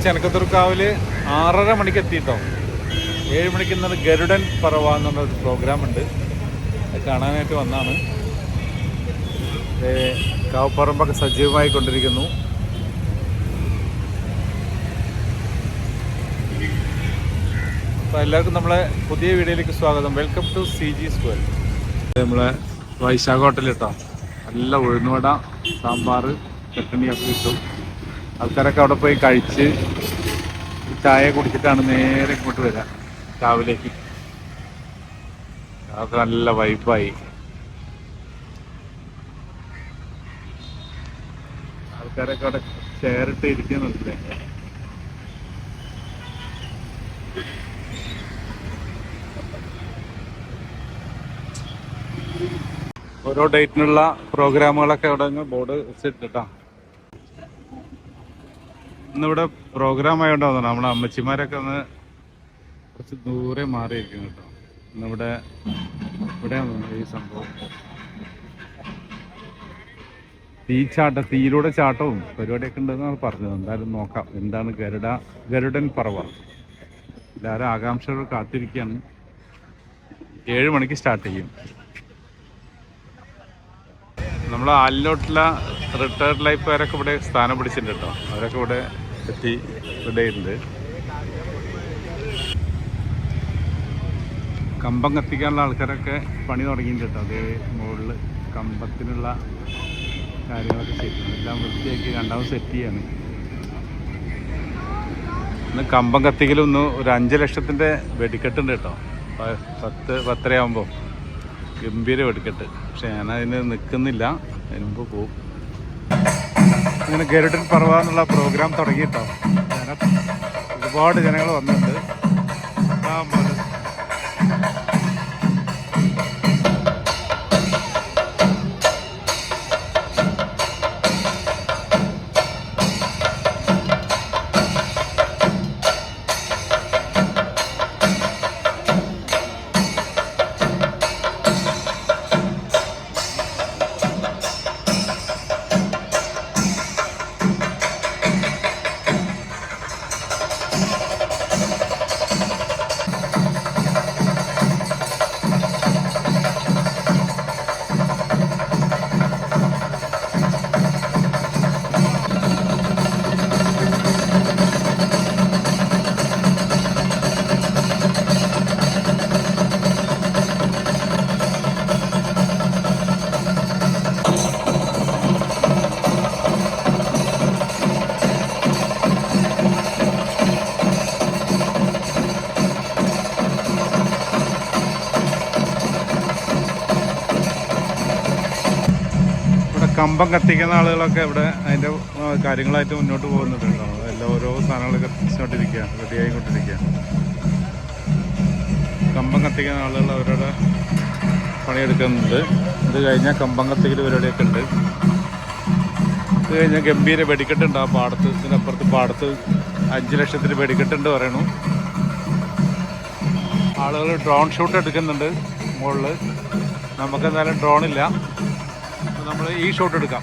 ചെനക്കത്തൂർക്കാവിൽ 6:30 മണിക്ക് എത്തിയിട്ടോ. 7 മണിക്ക് ഇന്നലെ ഗരുഡൻ പറവ എന്നുള്ളൊരു പ്രോഗ്രാം ഉണ്ട്, അത് കാണാനായിട്ട് വന്നാണ്. കാവപ്പറമ്പൊക്കെ സജീവമായി കൊണ്ടിരിക്കുന്നു. അപ്പോൾ എല്ലാവർക്കും നമ്മളെ പുതിയ വീഡിയോയിലേക്ക് സ്വാഗതം. Welcome to CG square. നമ്മളെ വൈശാഖ ഹോട്ടലിൽ കേട്ടോ, നല്ല ഉഴുന്നുവട, സാമ്പാർ, ചട്ടണിയൊക്കെ കിട്ടും. ആൾക്കാരൊക്കെ അവിടെ പോയി കഴിച്ച് ചായ കുടിച്ചിട്ടാണ് നേരെ ഇങ്ങോട്ട് വരിക രാവിലേക്ക്. അതൊക്കെ നല്ല വൈബായി. ആൾക്കാരൊക്കെ അവിടെ ചെയറിട്ട് ഇരിക്കുന്നുണ്ട്. ഓരോ ഡേറ്റിനുള്ള പ്രോഗ്രാമുകളൊക്കെ അവിടെ ബോർഡ് വെച്ചിട്ടാ. ഇന്നിവിടെ പ്രോഗ്രാം ആയതുകൊണ്ടാണ് നമ്മുടെ അമ്മച്ചിമാരൊക്കെ ഒന്ന് കുറച്ച് ദൂരെ മാറിയിരിക്കും കേട്ടോ. ഇന്നിവിടെ ഇവിടെയാണ് ഈ സംഭവം. തീയിലൂടെ ചാട്ടവും പരിപാടിയൊക്കെ ഉണ്ടെന്നാണ് പറഞ്ഞത്. എന്തായാലും നോക്കാം എന്താണ് ഗരുഡൻ പറവ. എല്ലാവരും ആകാംക്ഷകൾ കാത്തിരിക്കുകയാണ്. 7 മണിക്ക് സ്റ്റാർട്ട് ചെയ്യും. നമ്മൾ ആലിലോട്ടുള്ള റിട്ടയർഡ് ലൈഫുകാരൊക്കെ ഇവിടെ സ്ഥാനം പിടിച്ചിട്ടുണ്ട് കേട്ടോ. അവരൊക്കെ ഇവിടെ എത്തി റെഡിയായിട്ടുണ്ട്. കമ്പം കത്തിക്കാനുള്ള ആൾക്കാരൊക്കെ പണി തുടങ്ങിയിട്ടുണ്ട് കേട്ടോ. അതേ മുകളിൽ കമ്പത്തിനുള്ള കാര്യങ്ങളൊക്കെ ചെയ്തിട്ടുണ്ട്. എല്ലാം വൃത്തിയാക്കി രണ്ടാമത് സെറ്റ് ചെയ്യാണ്. ഇന്ന് കമ്പം കത്തിക്കലൊന്ന് ഒരു 5 ലക്ഷത്തിൻ്റെ വെടിക്കെട്ടുണ്ട് കേട്ടോ. 10 ആകുമ്പോൾ ഗംഭീര വെടിക്കെട്ട്. പക്ഷെ ഞാനതിന് നിൽക്കുന്നില്ല, മുമ്പ് പോകും. അങ്ങനെ ഗരുഡൻ പറവ എന്നുള്ള പ്രോഗ്രാം തുടങ്ങിയിട്ടോ. ഒരുപാട് ജനങ്ങൾ വന്നിട്ടുണ്ട്. കമ്പം കത്തിക്കുന്ന ആളുകളൊക്കെ ഇവിടെ അതിൻ്റെ കാര്യങ്ങളായിട്ട് മുന്നോട്ട് പോകുന്നുണ്ടോ. എല്ലാം ഓരോ സാധനങ്ങൾ കത്തിച്ചുകൊണ്ടിരിക്കുക, റെഡിയായിക്കൊണ്ടിരിക്കുക. കമ്പം കത്തിക്കുന്ന ആളുകൾ അവരുടെ പണിയെടുക്കുന്നുണ്ട്. ഇത് കഴിഞ്ഞാൽ കമ്പം കത്തിക്കൽ പരിപാടിയൊക്കെ ഉണ്ട്. ഇത് കഴിഞ്ഞാൽ ഗംഭീര വെടിക്കെട്ടുണ്ട് ആ പാടത്ത്. ഇതിനപ്പുറത്ത് പാടത്ത് 5 ലക്ഷത്തിന് വെടിക്കെട്ടുണ്ട് പറയണു. ആളുകൾ ഡ്രോൺ ഷൂട്ട് എടുക്കുന്നുണ്ട് മുകളിൽ. നമുക്കെന്തായാലും ഡ്രോണില്ല, നമ്മൾ ഈ ഷോട്ട് എടുക്കാം.